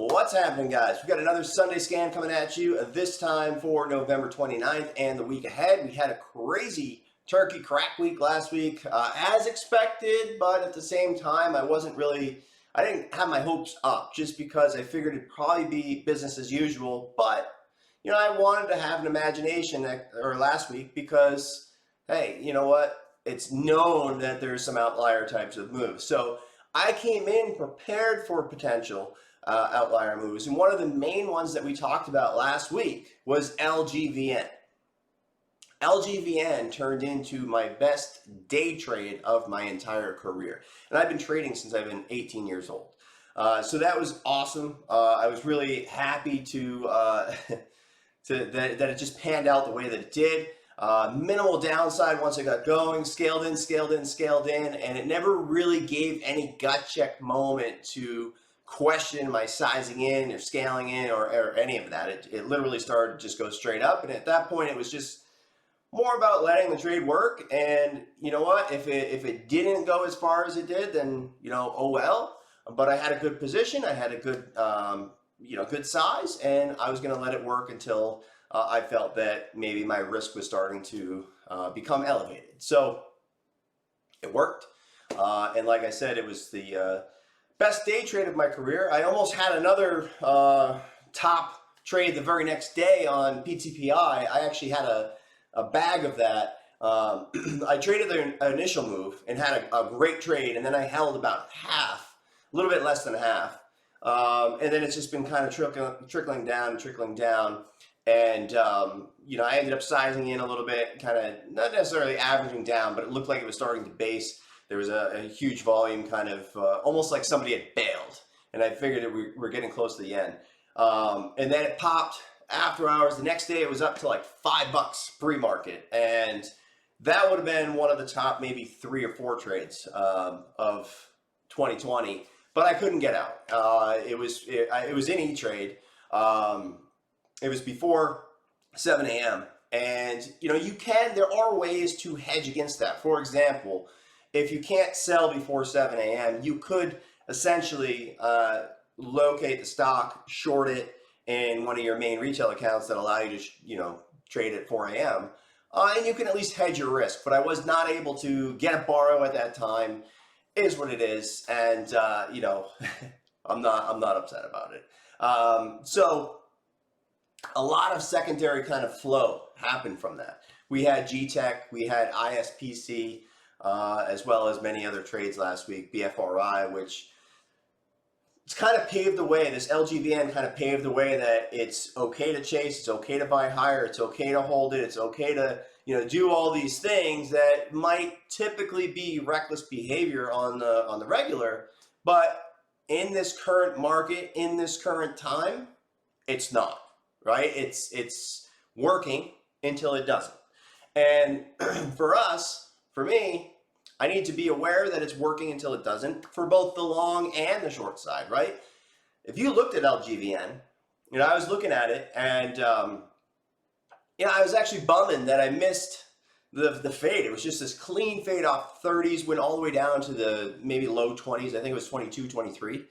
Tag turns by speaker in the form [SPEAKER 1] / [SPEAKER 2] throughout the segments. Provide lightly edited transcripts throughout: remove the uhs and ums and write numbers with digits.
[SPEAKER 1] What's happening, guys? We got another Sunday scan coming at you, this time for November 29th and the week ahead. We had a crazy turkey crack week last week, as expected, but at the same time, I didn't have my hopes up just because I figured it'd probably be business as usual. But, I wanted to have an imagination last week because, hey, you know what? It's known that there's some outlier types of moves. So I came in prepared for potential outlier moves. And one of the main ones that we talked about last week was LGVN. LGVN turned into my best day trade of my entire career. And I've been trading since I've been 18 years old. So that was awesome. I was really happy that it just panned out the way that it did. Minimal downside once I got going, scaled in, and it never really gave any gut check moment to question my sizing in or scaling in or any of that. It literally started to just go straight up, and at that point it was just more about letting the trade work. And you know what, if it didn't go as far as it did, then oh well. But I had a good position, I had a good good size, and I was going to let it work until I felt that maybe my risk was starting to become elevated. So it worked, and like I said, it was the best day trade of my career. I almost had another top trade the very next day on PTPI. I actually had a bag of that. I traded the initial move and had a great trade, and then I held about half, a little bit less than half. And then it's just been kind of trickling down. And, I ended up sizing in a little bit, kind of not necessarily averaging down, but it looked like it was starting to base. There was a huge volume, kind of almost like somebody had bailed. And I figured that we're getting close to the end. And then it popped after hours. The next day it was up to like $5 pre-market. And that would have been one of the top maybe 3 or 4 trades of 2020. But I couldn't get out. It was in E-Trade. It was before 7 a.m. And there are ways to hedge against that. For example, if you can't sell before 7 a.m., you could essentially locate the stock, short it in one of your main retail accounts that allow you to trade at 4 a.m. And you can at least hedge your risk. But I was not able to get a borrow at that time. Is what it is, and I'm not upset about it. So a lot of secondary kind of flow happened from that. We had GTech, we had ISPC, as well as many other trades last week. BFRI, which it's kind of paved the way. This LGVN kind of paved the way that it's okay to chase, it's okay to buy higher, it's okay to hold it, it's okay to do all these things that might typically be reckless behavior on the regular, but in this current market, in this current time, it's not, right? It's working until it doesn't. And for me, I need to be aware that it's working until it doesn't for both the long and the short side, right? If you looked at LGVN, I was looking at it, and I was actually bumming that I missed the fade. It was just this clean fade off 30s, went all the way down to the maybe low 20s. I think it was 22, 23.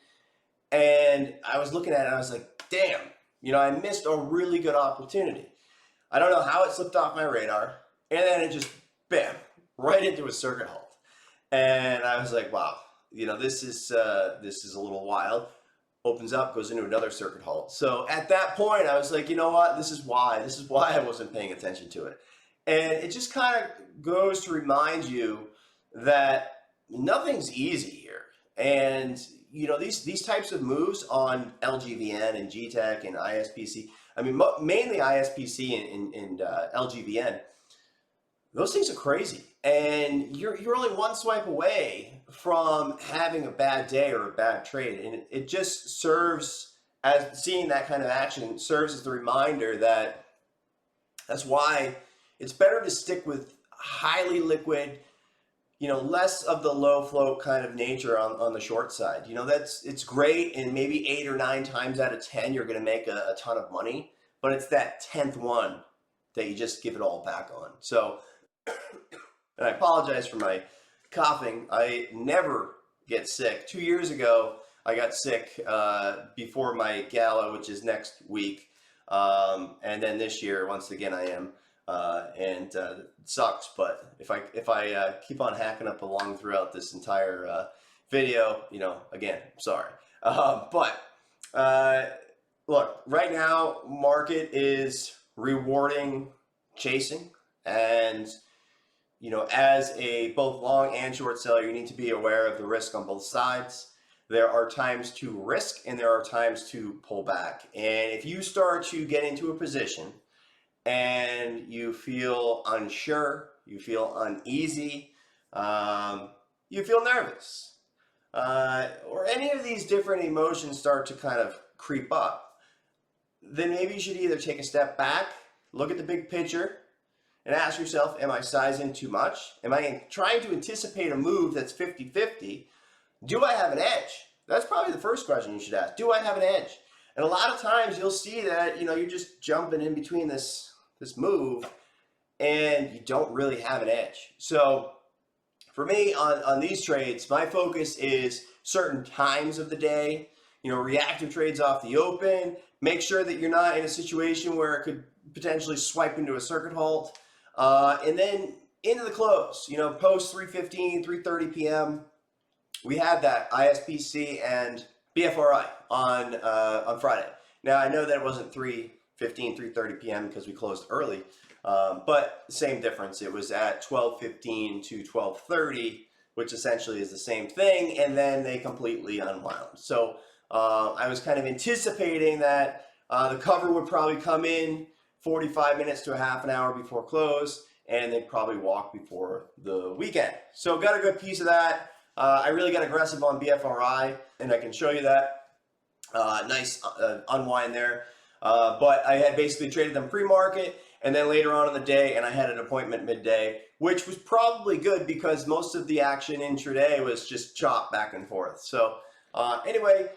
[SPEAKER 1] And I was looking at it, and I was like, damn, I missed a really good opportunity. I don't know how it slipped off my radar. And then it just, bam, right into a circuit halt. And I was like, wow, this is a little wild. Opens up, goes into another circuit halt. So at that point, I was like, you know what? This is why I wasn't paying attention to it. And it just kind of goes to remind you that nothing's easy here. And, these types of moves on LGVN and GTech and ISPC, I mean, mainly ISPC and LGVN, those things are crazy. And you're only one swipe away from having a bad day or a bad trade. And it just serves as, seeing that kind of action serves as the reminder that's why it's better to stick with highly liquid, less of the low float kind of nature on the short side. It's great, and maybe 8 or 9 times out of 10 you're going to make a ton of money, but it's that 10th one that you just give it all back on. So, and I apologize for my coughing. I never get sick. 2 years ago, I got sick before my gala, which is next week. And then this year, once again, I am. And it sucks, but if I keep on hacking up along throughout this entire video, again, sorry. But look, right now, market is rewarding chasing, and as a both long and short seller, you need to be aware of the risk on both sides. There are times to risk and there are times to pull back. And if you start to get into a position and you feel unsure, you feel uneasy, you feel nervous, or any of these different emotions start to kind of creep up, then maybe you should either take a step back, look at the big picture, and ask yourself, am I sizing too much? Am I trying to anticipate a move that's 50-50? Do I have an edge? That's probably the first question you should ask. Do I have an edge? And a lot of times you'll see that, you're just jumping in between this move and you don't really have an edge. So for me on these trades, my focus is certain times of the day, reactive trades off the open. Make sure that you're not in a situation where it could potentially swipe into a circuit halt. And then into the close, post 3:15, 3:30 p.m. We had that ISPC and BFRI on Friday. Now I know that it wasn't 3:15, 3:30 p.m. because we closed early, but same difference. It was at 12:15 to 12:30, which essentially is the same thing, and then they completely unwound. So I was kind of anticipating that the cover would probably come in 45 minutes to a half an hour before close, and they'd probably walk before the weekend. So got a good piece of that. I really got aggressive on BFRI, and I can show you that. Nice unwind there. But I had basically traded them pre-market, and then later on in the day, and I had an appointment midday, which was probably good because most of the action intraday was just chop back and forth. So anyway,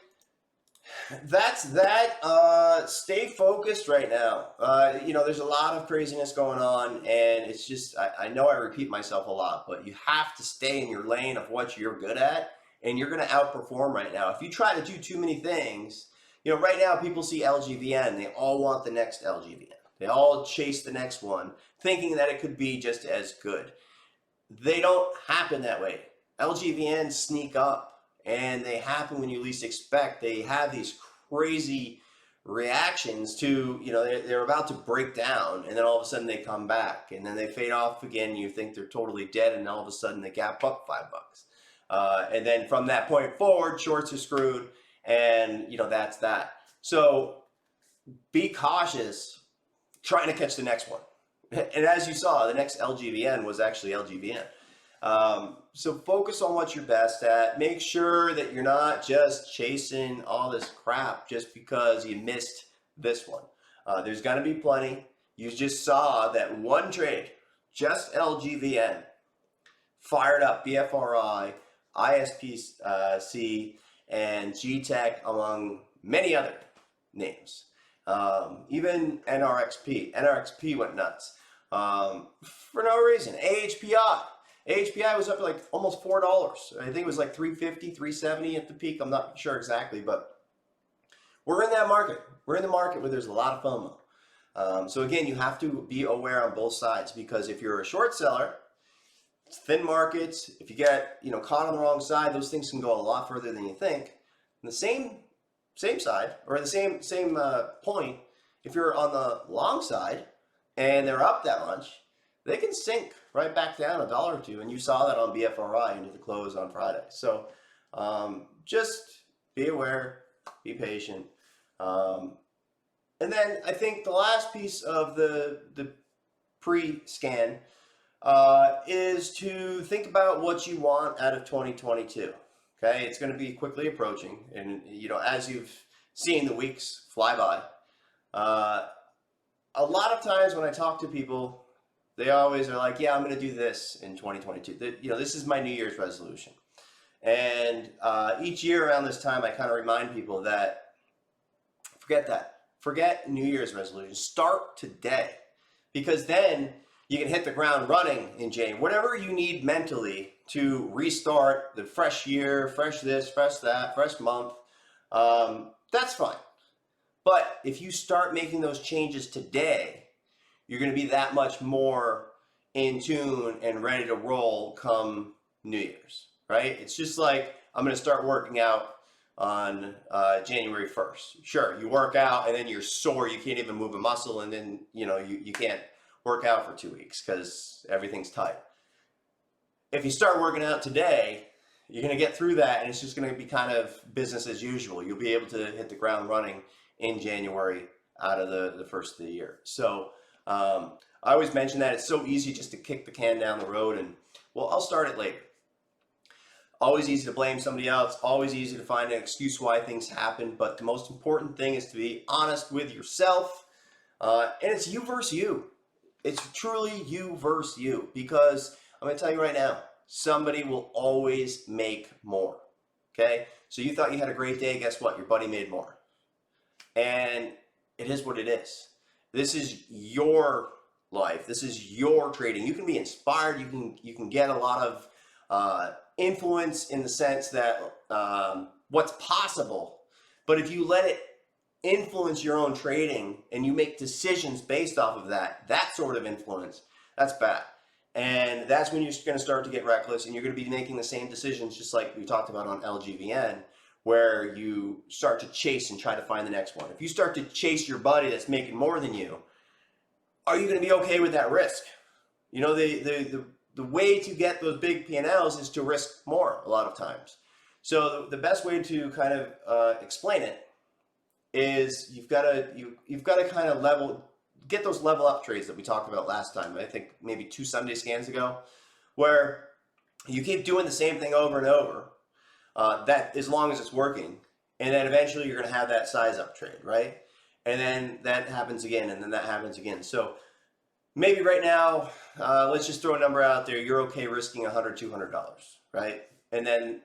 [SPEAKER 1] that's that. Stay focused right now. There's a lot of craziness going on, and it's just, I know I repeat myself a lot, but you have to stay in your lane of what you're good at, and you're going to outperform right now. If you try to do too many things, right now people see LGVN, they all want the next LGVN. They all chase the next one, thinking that it could be just as good. They don't happen that way. LGVNs sneak up, and they happen when you least expect. They have these crazy reactions to, they're about to break down, and then all of a sudden they come back, and then they fade off again. You think they're totally dead, and all of a sudden they gap up $5. And then from that point forward, shorts are screwed, and that's that. So be cautious trying to catch the next one. And as you saw, the next LGVN was actually LGVN. So focus on what you're best at. Make sure that you're not just chasing all this crap just because you missed this one. There's going to be plenty. You just saw that one trade, just LGVN, fired up BFRI, ISPC, and GTech, among many other names. Even NRXP. NRXP went nuts for no reason. AHPI was up to like almost $4. I think it was like $3.50, $3.70 at the peak. I'm not sure exactly, but we're in that market. We're in the market where there's a lot of FOMO. So again, you have to be aware on both sides, because if you're a short seller, it's thin markets. If you get caught on the wrong side, those things can go a lot further than you think. And the same side, or the same point, if you're on the long side and they're up that much, they can sink right back down $1 or $2, and you saw that on BFRI into the close on Friday. So just be aware, be patient, and then I think the last piece of the pre-scan is to think about what you want out of 2022. Okay, it's going to be quickly approaching, and as you've seen the weeks fly by, a lot of times when I talk to people, they always are like, yeah, I'm going to do this in 2022. This is my New Year's resolution. And each year around this time, I kind of remind people that forget that. Forget New Year's resolution. Start today, because then you can hit the ground running in January. Whatever you need mentally to restart the fresh year, fresh this, fresh that, fresh month, that's fine. But if you start making those changes today, you're going to be that much more in tune and ready to roll come New Year's, right? It's just like I'm going to start working out on January 1st. Sure, you work out and then you're sore, you can't even move a muscle, and then you can't work out for 2 weeks because everything's tight. If you start working out today, you're going to get through that, and it's just going to be kind of business as usual. You'll be able to hit the ground running in January out of the first of the year. So I always mention that it's so easy just to kick the can down the road and, well, I'll start it later. Always easy to blame somebody else, always easy to find an excuse why things happen, but the most important thing is to be honest with yourself, and it's you versus you. It's truly you versus you, because I'm going to tell you right now, somebody will always make more, okay? So you thought you had a great day, guess what? Your buddy made more. And it is what it is. This is your life. This is your trading. You can be inspired. You can get a lot of influence in the sense that what's possible. But if you let it influence your own trading and you make decisions based off of that sort of influence, that's bad. And that's when you're going to start to get reckless, and you're going to be making the same decisions just like we talked about on LGVN, where you start to chase and try to find the next one. If you start to chase your buddy that's making more than you, are you going to be okay with that risk? The way to get those big P&Ls is to risk more a lot of times. So the best way to kind of explain it is you've got to kind of get those level up trades that we talked about last time. I think maybe 2 Sunday scans ago, where you keep doing the same thing over and over, that as long as it's working, and then eventually you're going to have that size up trade, right? And then that happens again, and then that happens again. So maybe right now, let's just throw a number out there. You're okay risking $100, $200, right? And then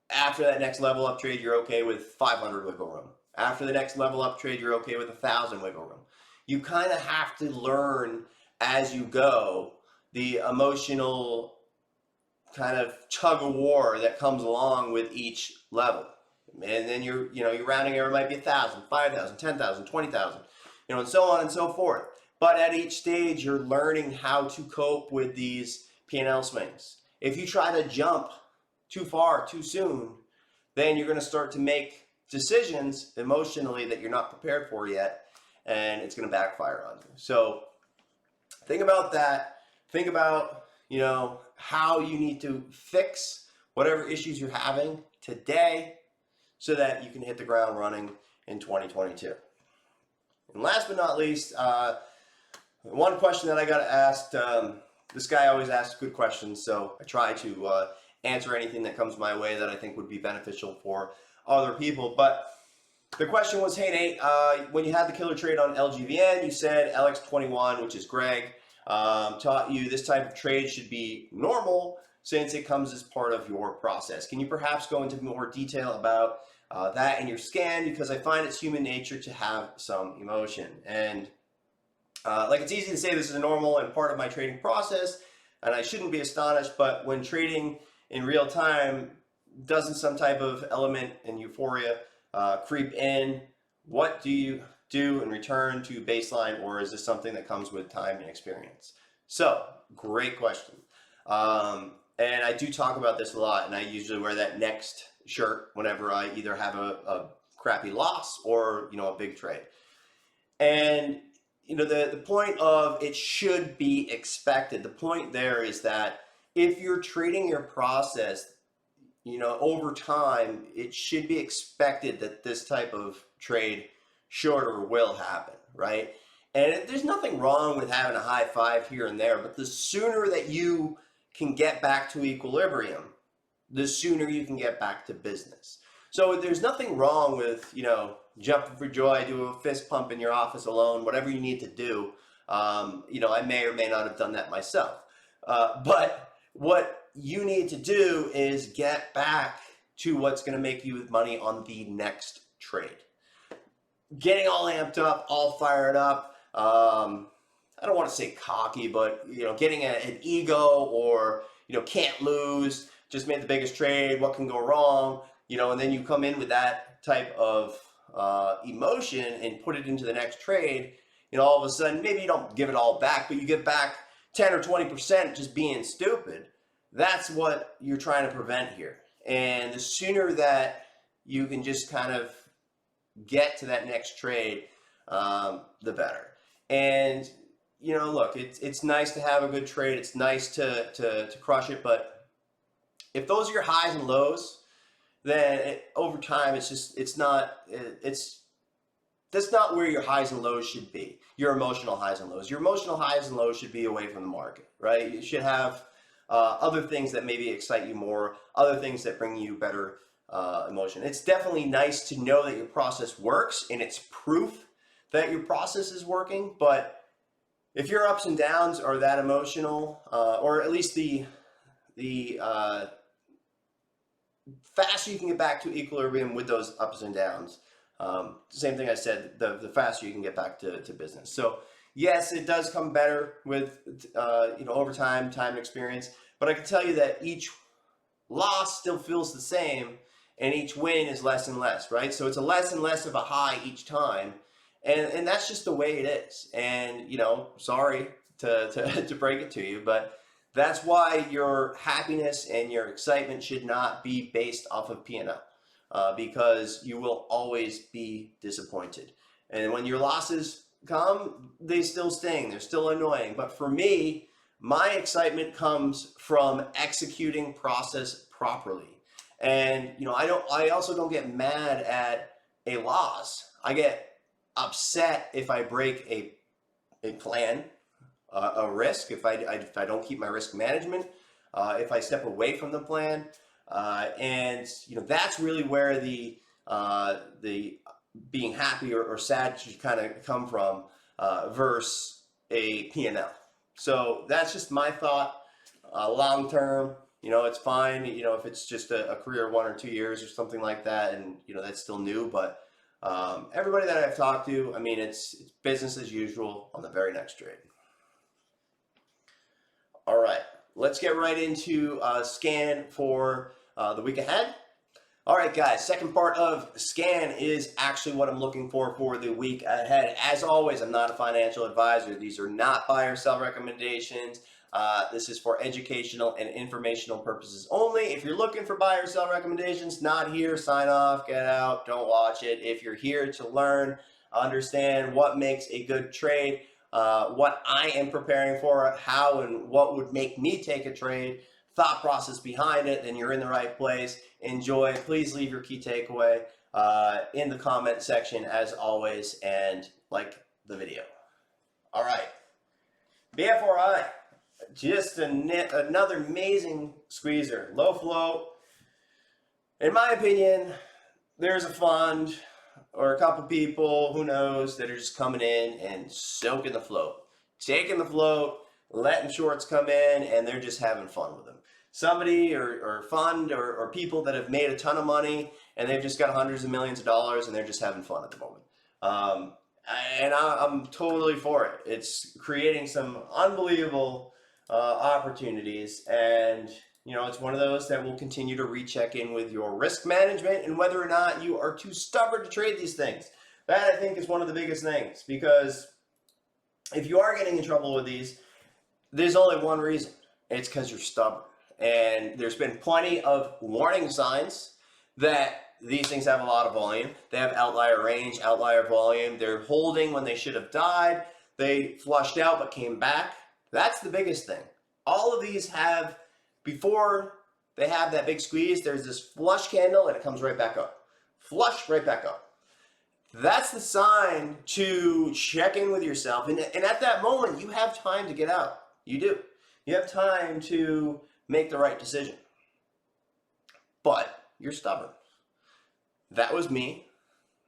[SPEAKER 1] after that next level up trade, you're okay with 500 wiggle room. After the next level up trade, you're okay with 1,000 wiggle room. You kind of have to learn as you go the emotional kind of tug of war that comes along with each level. And then your rounding error might be 1,000, 5,000, 10,000, 20,000, and so on and so forth. But at each stage, you're learning how to cope with these P&L swings. If you try to jump too far too soon, then you're going to start to make decisions emotionally that you're not prepared for yet, and it's going to backfire on you. So think about that. Think about, how you need to fix whatever issues you're having today so that you can hit the ground running in 2022. And last but not least, one question that I got asked, this guy always asks good questions, so I try to answer anything that comes my way that I think would be beneficial for other people. But the question was, hey Nate, when you had the killer trade on LGVN, you said LX21, which is Greg, taught you this type of trade should be normal since it comes as part of your process. Can you perhaps go into more detail about that in your scan? Because I find it's human nature to have some emotion. And it's easy to say this is normal and part of my trading process, and I shouldn't be astonished, but when trading in real time, doesn't some type of element and euphoria creep in? What do you do in return to baseline, or is this something that comes with time and experience? So, great question. And I do talk about this a lot, and I usually wear that next shirt whenever I either have a crappy loss or, a big trade. And, the point of it should be expected. The point there is that if you're trading your process, over time, it should be expected that this type of trade should or will happen, right? And there's nothing wrong with having a high five here and there, but the sooner that you can get back to equilibrium, the sooner you can get back to business. So there's nothing wrong with, jumping for joy, do a fist pump in your office alone, whatever you need to do. I may or may not have done that myself. But what you need to do is get back to what's going to make you money on the next trade. Getting all amped up, all fired up. I don't want to say cocky, but getting an ego or can't lose, just made the biggest trade, what can go wrong, and then you come in with that type of emotion and put it into the next trade, all of a sudden, maybe you don't give it all back, but you give back 10 or 20% just being stupid. That's what you're trying to prevent here. And the sooner that you can just kind of get to that next trade, the better. And look, it's nice to have a good trade. It's nice to crush it, but if those are your highs and lows, then over time that's not where your highs and lows should be. Your emotional highs and lows. Your emotional highs and lows should be away from the market, right? You should have other things that maybe excite you more, other things that bring you better emotion. It's definitely nice to know that your process works and it's proof that your process is working, but if your ups and downs are that emotional, or at least the faster you can get back to equilibrium with those ups and downs, same thing I said, the faster you can get back to business. So yes, it does come better with over time and experience, but I can tell you that each loss still feels the same and each win is less and less, right? So it's a less and less of a high each time. And that's just the way it is. And, sorry to break it to you, but that's why your happiness and your excitement should not be based off of P&L, because you will always be disappointed. And when your losses come, they still sting. They're still annoying. But for me, my excitement comes from executing process properly. And, I also don't get mad at a loss. I get upset if I break a plan, a risk, if I don't keep my risk management, if I step away from the plan, and that's really where the being happy or sad should kind of come from, versus a P&L. So that's just my thought. Long term, it's fine. If it's just a career of 1 or 2 years or something like that, and that's still new, but everybody that I've talked to, it's business as usual on the very next trade. All right, let's get right into scan for the week ahead. All right, guys, second part of scan is actually what I'm looking for the week ahead. As always, I'm not a financial advisor. These are not buy or sell recommendations. This is for educational and informational purposes only. If you're looking for buy or sell recommendations, not here, sign off, get out, don't watch it. If you're here to learn, understand what makes a good trade, what I am preparing for, how and what would make me take a trade, thought process behind it, then you're in the right place. Enjoy. Please leave your key takeaway in the comment section as always, and like the video. All right, BFRI. Just another amazing squeezer. Low float. In my opinion, there's a fund or a couple people, who knows, that are just coming in and soaking the float. Taking the float, letting shorts come in, and they're just having fun with them. Somebody or fund or people that have made a ton of money and they've just got hundreds of millions of dollars and they're just having fun at the moment. And I'm totally for it. It's creating some unbelievable opportunities, and it's one of those that will continue to recheck in with your risk management and whether or not you are too stubborn to trade these things. That, I think, is one of the biggest things, because if you are getting in trouble with these, there's only one reason. It's because you're stubborn. And there's been plenty of warning signs that these things have a lot of volume. They have outlier range, outlier volume. They're holding when they should have died. They flushed out but came back. That's the biggest thing. All of these have, before they have that big squeeze, there's this flush candle and it comes right back up. Flush, right back up. That's the sign to check in with yourself. And at that moment, you have time to get out. You do. You have time to make the right decision. But you're stubborn. That was me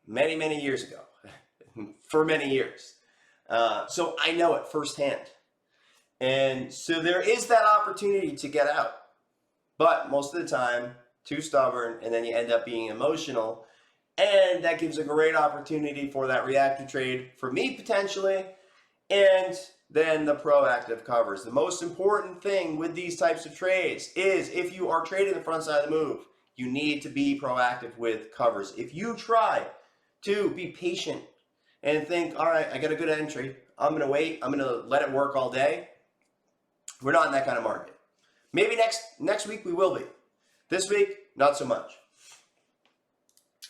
[SPEAKER 1] many, many years ago. For many years. So I know it firsthand. And so there is that opportunity to get out. But most of the time, too stubborn, and then you end up being emotional. And that gives a great opportunity for that reactive trade for me, potentially. And than the proactive covers. The most important thing with these types of trades is if you are trading the front side of the move, you need to be proactive with covers. If you try to be patient and think, all right, I got a good entry, I'm going to wait, I'm going to let it work all day, we're not in that kind of market. Maybe next week we will be. This week, not so much.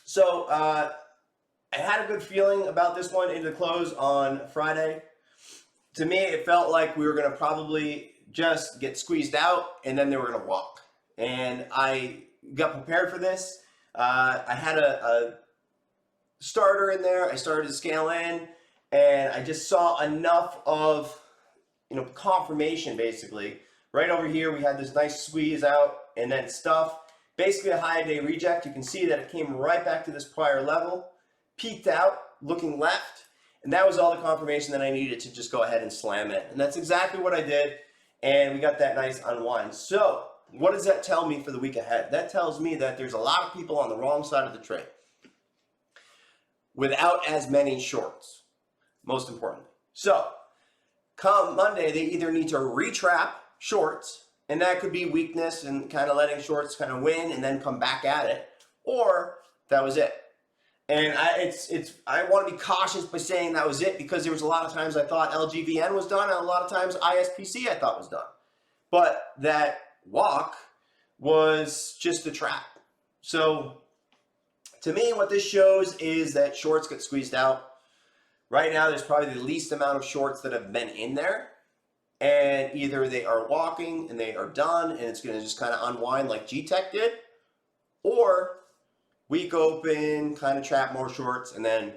[SPEAKER 1] So I had a good feeling about this one into the close on Friday. To me, it felt like we were going to probably just get squeezed out and then they were going to walk. And I got prepared for this. I had a starter in there. I started to scale in and I just saw enough of, confirmation basically. Right over here, we had this nice squeeze out and then stuff. Basically a high day reject. You can see that it came right back to this prior level, peaked out, looking left. And that was all the confirmation that I needed to just go ahead and slam it. And that's exactly what I did. And we got that nice unwind. So what does that tell me for the week ahead? That tells me that there's a lot of people on the wrong side of the trade without as many shorts, most importantly. So come Monday, they either need to retrap shorts, and that could be weakness and kind of letting shorts kind of win and then come back at it, or that was it. And I want to be cautious by saying that was it because there was a lot of times I thought LGVN was done and a lot of times ISPC I thought was done. But that walk was just a trap. So to me, what this shows is that shorts get squeezed out. Right now, there's probably the least amount of shorts that have been in there. And either they are walking and they are done and it's going to just kind of unwind like G-Tech did, or week open, kind of trap more shorts, and then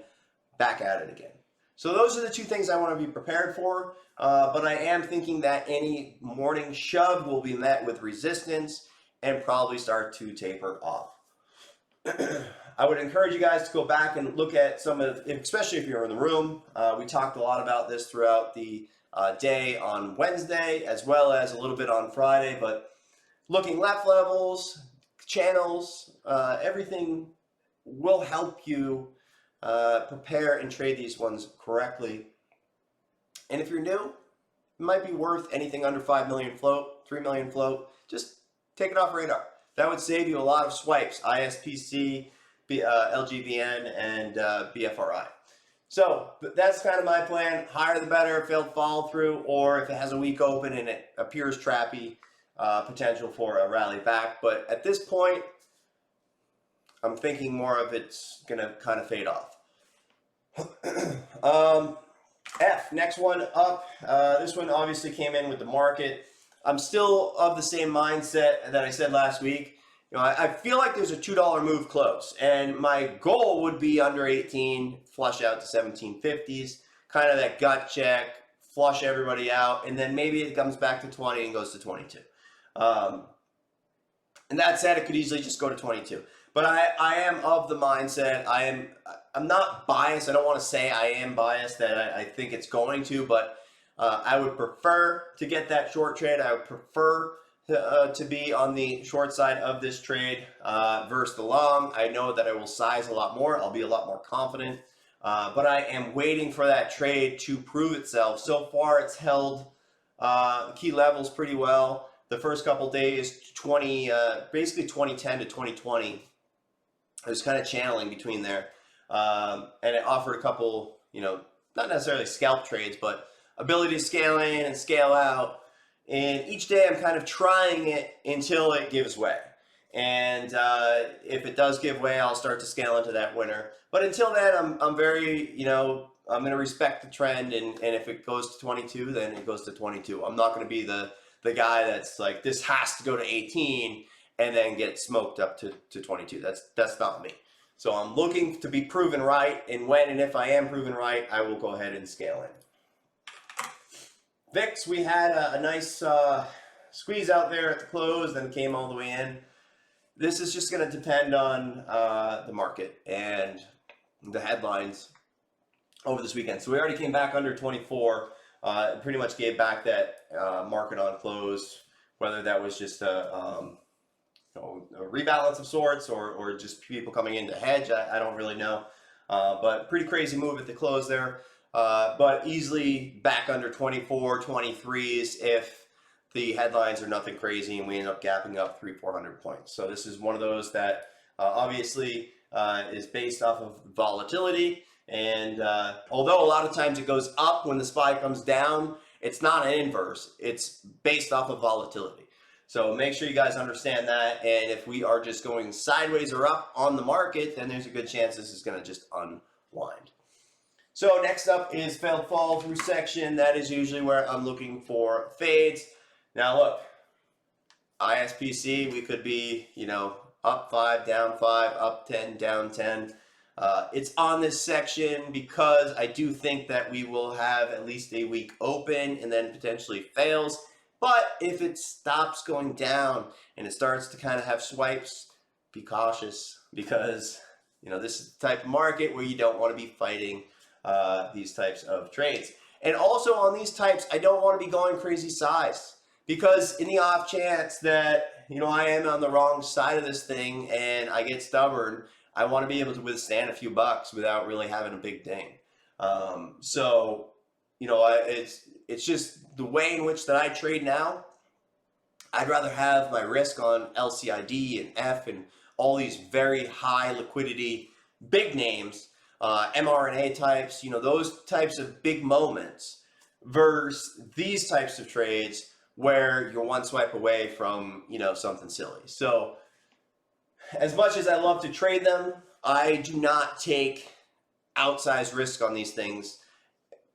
[SPEAKER 1] back at it again. So those are the two things I want to be prepared for. But I am thinking that any morning shove will be met with resistance and probably start to taper off. I would encourage you guys to go back and look at some of, especially if you're in the room. We talked a lot about this throughout the day on Wednesday, as well as a little bit on Friday. But looking left levels, channels, everything will help you prepare and trade these ones correctly. And if you're new, it might be worth anything under 5 million float, 3 million float. Just take it off radar. That would save you a lot of swipes, ISPC, LGVN, and BFRI. So that's kind of my plan. Higher the better, failed follow through, or if it has a weak open and it appears trappy, potential for a rally back. But at this point, I'm thinking more of it's going to kind of fade off. F, next one up. This one obviously came in with the market. I'm still of the same mindset that I said last week. I feel like there's a $2 move close, and my goal would be under 18, flush out to 1750s, kind of that gut check, flush everybody out, and then maybe it comes back to 20 and goes to 22. And that said, it could easily just go to 22. But I am of the mindset, I'm not biased. I don't want to say I am biased that I think it's going to, but I would prefer to get that short trade. I would prefer to be on the short side of this trade versus the long. I know that I will size a lot more. I'll be a lot more confident. But I am waiting for that trade to prove itself. So far, it's held key levels pretty well. The first couple days, basically 2010 to 2020, I was kind of channeling between there. And it offered a couple, not necessarily scalp trades, but ability to scale in and scale out. And each day I'm kind of trying it until it gives way. And if it does give way, I'll start to scale into that winner. But until then, I'm very, I'm going to respect the trend. And if it goes to 22, then it goes to 22. I'm not going to be the guy that's like, this has to go to 18 and then get smoked up to 22. That's not me. So I'm looking to be proven right. And when and if I am proven right, I will go ahead and scale in. VIX, we had a nice squeeze out there at the close, then came all the way in. This is just going to depend on the market and the headlines over this weekend. So we already came back under 24, pretty much gave back that market on close, whether that was just a rebalance of sorts or just people coming in to hedge. I don't really know, but pretty crazy move at the close there. but easily back under 24, 23s if the headlines are nothing crazy and we end up gapping up 300-400 points. So this is one of those that obviously is based off of volatility. And although a lot of times it goes up when the SPY comes down, it's not an inverse. It's based off of volatility. So make sure you guys understand that. And if we are just going sideways or up on the market, then there's a good chance this is going to just unwind. So next up is failed follow through section. That is usually where I'm looking for fades. Now look, ISPC, we could be, up 5, down 5, up 10, down 10. It's on this section because I do think that we will have at least a week open and then potentially fails. But if it stops going down and it starts to kind of have swipes, be cautious because, this is the type of market where you don't want to be fighting these types of trades. And also on these types, I don't want to be going crazy size because in the off chance that, I am on the wrong side of this thing and I get stubborn, I want to be able to withstand a few bucks without really having a big ding. It's just the way in which that I trade now. I'd rather have my risk on LCID and F and all these very high liquidity big names, mRNA types, those types of big moments versus these types of trades where you're one swipe away from, something silly. So as much as I love to trade them, I do not take outsized risk on these things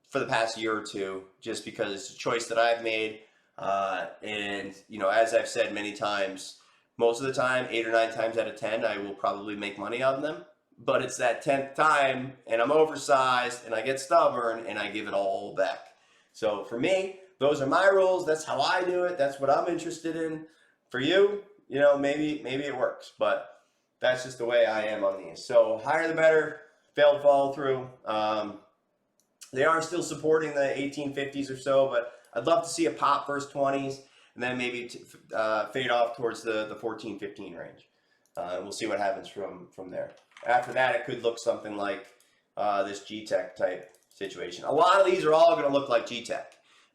[SPEAKER 1] for the past year or two, just because it's a choice that I've made. And, as I've said many times, most of the time, 8 or 9 times out of 10, I will probably make money on them. But it's that 10th time and I'm oversized and I get stubborn and I give it all back. So for me, those are my rules. That's how I do it. That's what I'm interested in. For you, maybe it works, but that's just the way I am on these. So higher the better, failed follow through. They are still supporting the 1850s or so, but I'd love to see a pop first 20s and then maybe fade off towards the 14, 15 range. We'll see what happens from there. After that, it could look something like this GTech type situation. A lot of these are all going to look like GTech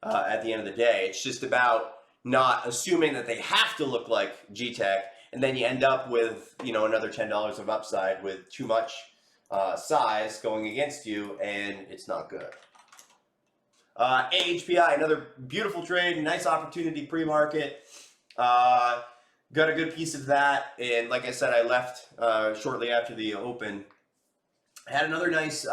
[SPEAKER 1] at the end of the day. It's just about not assuming that they have to look like GTech, and then you end up with another $10 of upside with too much size going against you, and it's not good. AHPI, another beautiful trade, nice opportunity pre-market. Got a good piece of that, and like I said, I left shortly after the open. I had another nice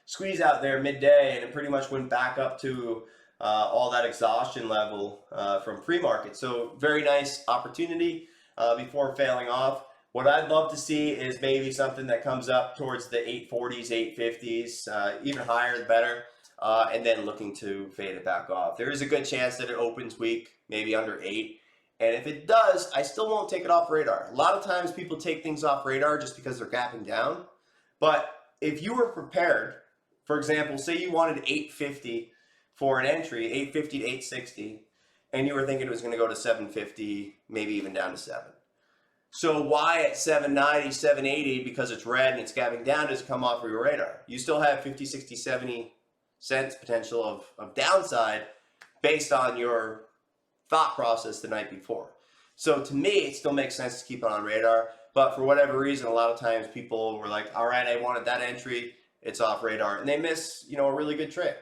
[SPEAKER 1] squeeze out there midday, and it pretty much went back up to all that exhaustion level from pre-market. So very nice opportunity before failing off. What I'd love to see is maybe something that comes up towards the 840s, 850s, even higher the better, and then looking to fade it back off. There is a good chance that it opens weak, maybe under 8. And if it does, I still won't take it off radar. A lot of times people take things off radar just because they're gapping down. But if you were prepared, for example, say you wanted 850 for an entry, 850 to 860, and you were thinking it was going to go to 750, maybe even down to 7. So why at 790, 780, because it's red and it's gapping down, does it come off of your radar? You still have 50, 60, 70 cents potential of downside based on your thought process the night before. So to me, it still makes sense to keep it on radar. But for whatever reason, a lot of times people were like, all right, I wanted that entry, it's off radar. And they miss, a really good trade.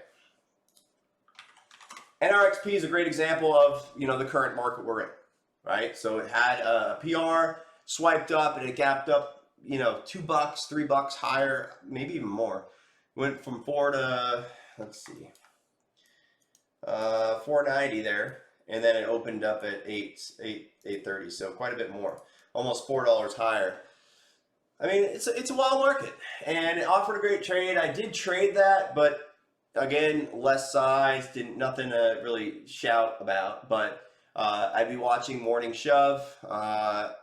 [SPEAKER 1] NRXP is a great example of, the current market we're in, right? So it had a PR, swiped up, and it gapped up, $2, $3 higher, maybe even more. Went from 4 to, let's see, 490 there. And then it opened up at 830, so quite a bit more, almost $4 higher. I mean, it's a wild market, and it offered a great trade. I did trade that, but again, less size, nothing to really shout about. But I'd be watching morning shove.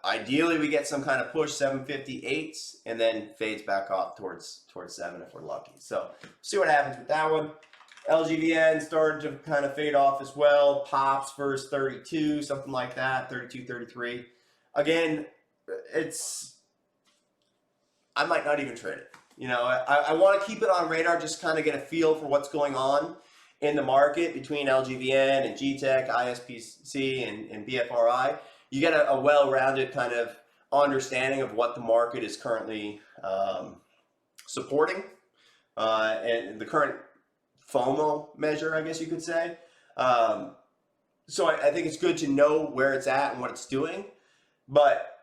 [SPEAKER 1] Ideally, we get some kind of push 758s, and then fades back off towards 7 if we're lucky. So see what happens with that one. LGVN started to kind of fade off as well. Pops first 32, something like that, 32, 33. Again, I might not even trade it. You know, I want to keep it on radar, just kind of get a feel for what's going on in the market between LGVN and GTEC, ISPC, and BFRI. You get a well-rounded kind of understanding of what the market is currently supporting, and the current FOMO measure, I guess you could say. So I think it's good to know where it's at and what it's doing, but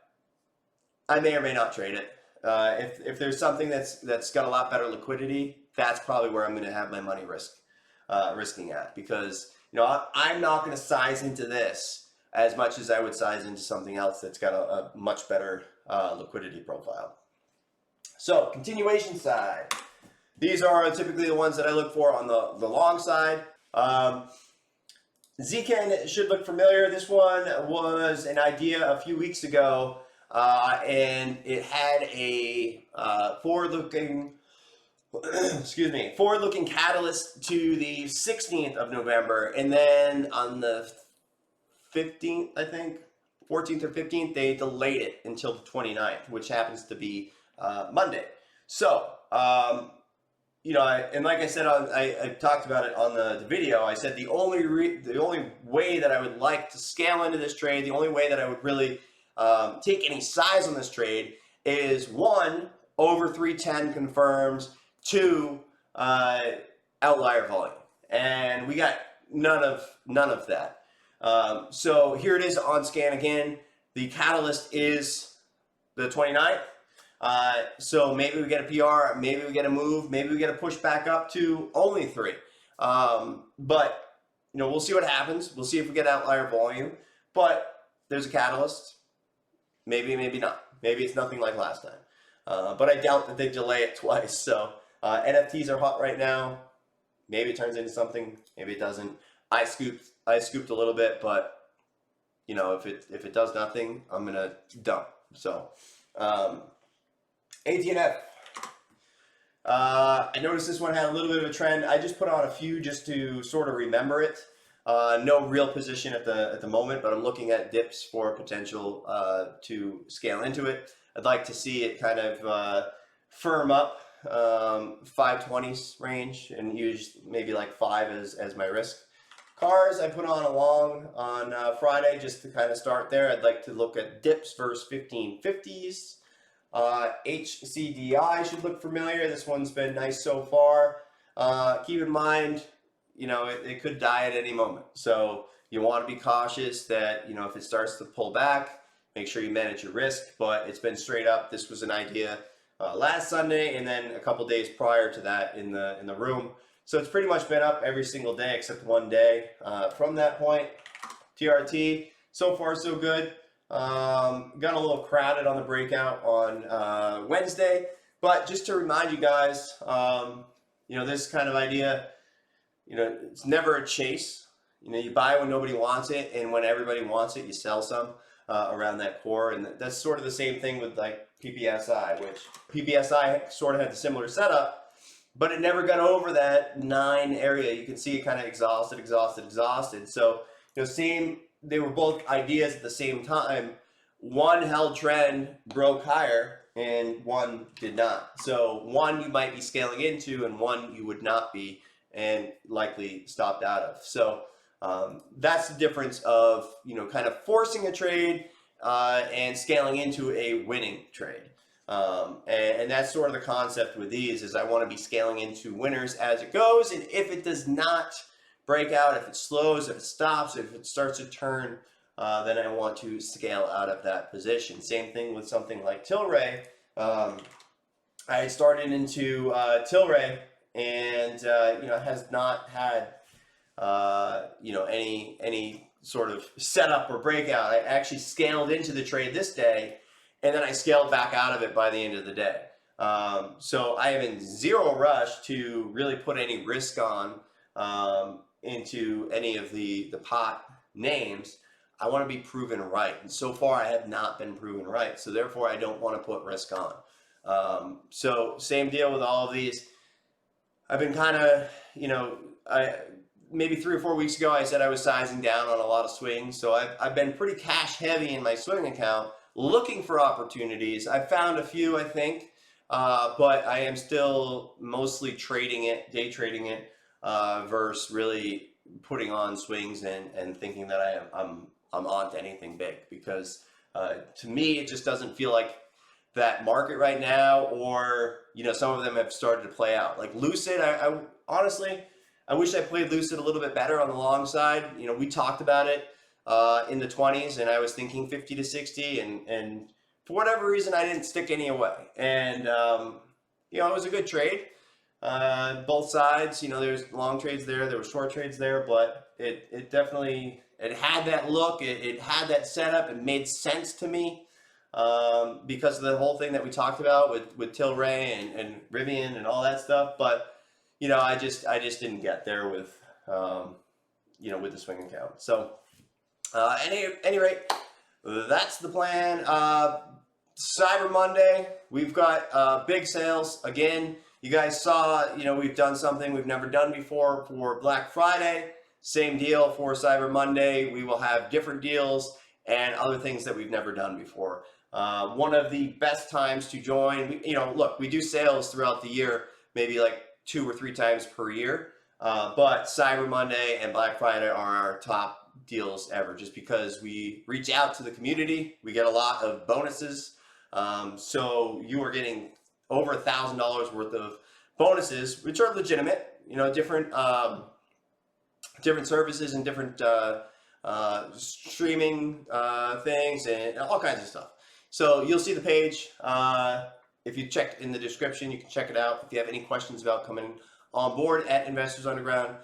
[SPEAKER 1] I may or may not trade it. If there's something that's got a lot better liquidity, that's probably where I'm going to have my money risking at, because I'm not going to size into this as much as I would size into something else that's got a much better liquidity profile. So continuation side, these are typically the ones that I look for on the long side. ZCAN should look familiar. This one was an idea a few weeks ago, and it had a forward-looking catalyst to the 16th of November, and then on the 15th, I think, 14th or 15th, they delayed it until the 29th, which happens to be Monday. So, and like I said, I talked about it on the video. I said the only way that I would like to scale into this trade, the only way that I would really take any size on this trade is 1, over 310 confirms, 2, outlier volume, and we got none of that. So here it is on scan again. The catalyst is the 29th. So maybe we get a PR, maybe we get a move, maybe we get a push back up to only 3. But we'll see what happens. We'll see if we get outlier volume. But there's a catalyst. Maybe, maybe not. Maybe it's nothing like last time. But I doubt that they delay it twice. So NFTs are hot right now. Maybe it turns into something. Maybe it doesn't. I scooped a little bit, but if it does nothing, I'm gonna dump. So ATNF. I noticed this one had a little bit of a trend. I just put on a few just to sort of remember it. No real position at the moment, but I'm looking at dips for potential to scale into it. I'd like to see it kind of firm up 520s range and use maybe like 5 as my risk. Cars, I put on a long on Friday just to kind of start there. I'd like to look at dips versus 1550s. HCDI should look familiar. This one's been nice so far. Keep in mind, it could die at any moment. So you want to be cautious that, if it starts to pull back, make sure you manage your risk. But it's been straight up. This was an idea last Sunday, and then a couple days prior to that in the room. So it's pretty much been up every single day except one day from that point. TRT, so far so good. Got a little crowded on the breakout on Wednesday, but just to remind you guys, this kind of idea, it's never a chase. You buy when nobody wants it, and when everybody wants it, you sell some around that core, and that's sort of the same thing with like PPSI, which PPSI sort of had the similar setup, but it never got over that 9 area. You can see it kind of exhausted. So, they were both ideas at the same time. One held trend, broke higher, and one did not. So one you might be scaling into, and one you would not be, and likely stopped out of. So that's the difference of kind of forcing a trade and scaling into a winning trade. And that's sort of the concept with these, is I want to be scaling into winners as it goes, and if it does not break out, if it slows, if it stops, if it starts to turn, then I want to scale out of that position. Same thing with something like Tilray. I had started into Tilray, and has not had any sort of setup or breakout. I actually scaled into the trade this day, and then I scaled back out of it by the end of the day. So I am in zero rush to really put any risk on into any of the pot names. I want to be proven right, and so far I have not been proven right, so therefore I don't want to put risk on. So same deal with all of these. I've been kind of, maybe 3 or 4 weeks ago I said I was sizing down on a lot of swings, so I've been pretty cash heavy in my swing account, looking for opportunities. I found a few, I think, but I am still mostly trading it, day trading it, versus really putting on swings and thinking that I'm on to anything big, because to me it just doesn't feel like that market right now, or some of them have started to play out. Like Lucid, I honestly, I wish I played Lucid a little bit better on the long side. We talked about it in the 20s, and I was thinking 50 to 60, and for whatever reason I didn't stick any away. And it was a good trade. Both sides, there's long trades there were short trades there, but it definitely, it had that look, it had that setup, it made sense to me. Because of the whole thing that we talked about with Tilray and Rivian and all that stuff. But I just didn't get there with the swing account. So any rate, that's the plan. Cyber Monday, we've got big sales again. You guys saw, we've done something we've never done before for Black Friday. Same deal for Cyber Monday. We will have different deals and other things that we've never done before. One of the best times to join, look, we do sales throughout the year, maybe like 2 or 3 times per year. But Cyber Monday and Black Friday are our top deals ever, just because we reach out to the community. We get a lot of bonuses. So you are getting over $1,000 worth of bonuses, which are legitimate, different services and different streaming things and all kinds of stuff. So you'll see the page. If you check in the description, you can check it out. If you have any questions about coming on board at Investors Underground,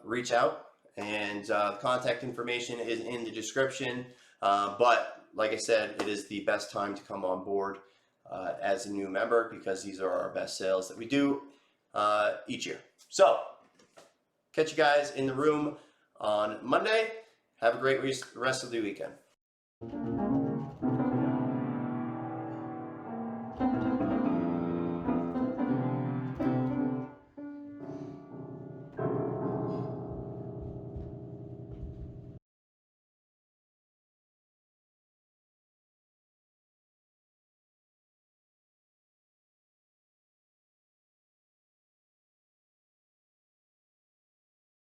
[SPEAKER 1] reach out, and the contact information is in the description. But like I said, it is the best time to come on board as a new member, because these are our best sales that we do each year. So catch you guys in the room on Monday. Have a great rest of the weekend.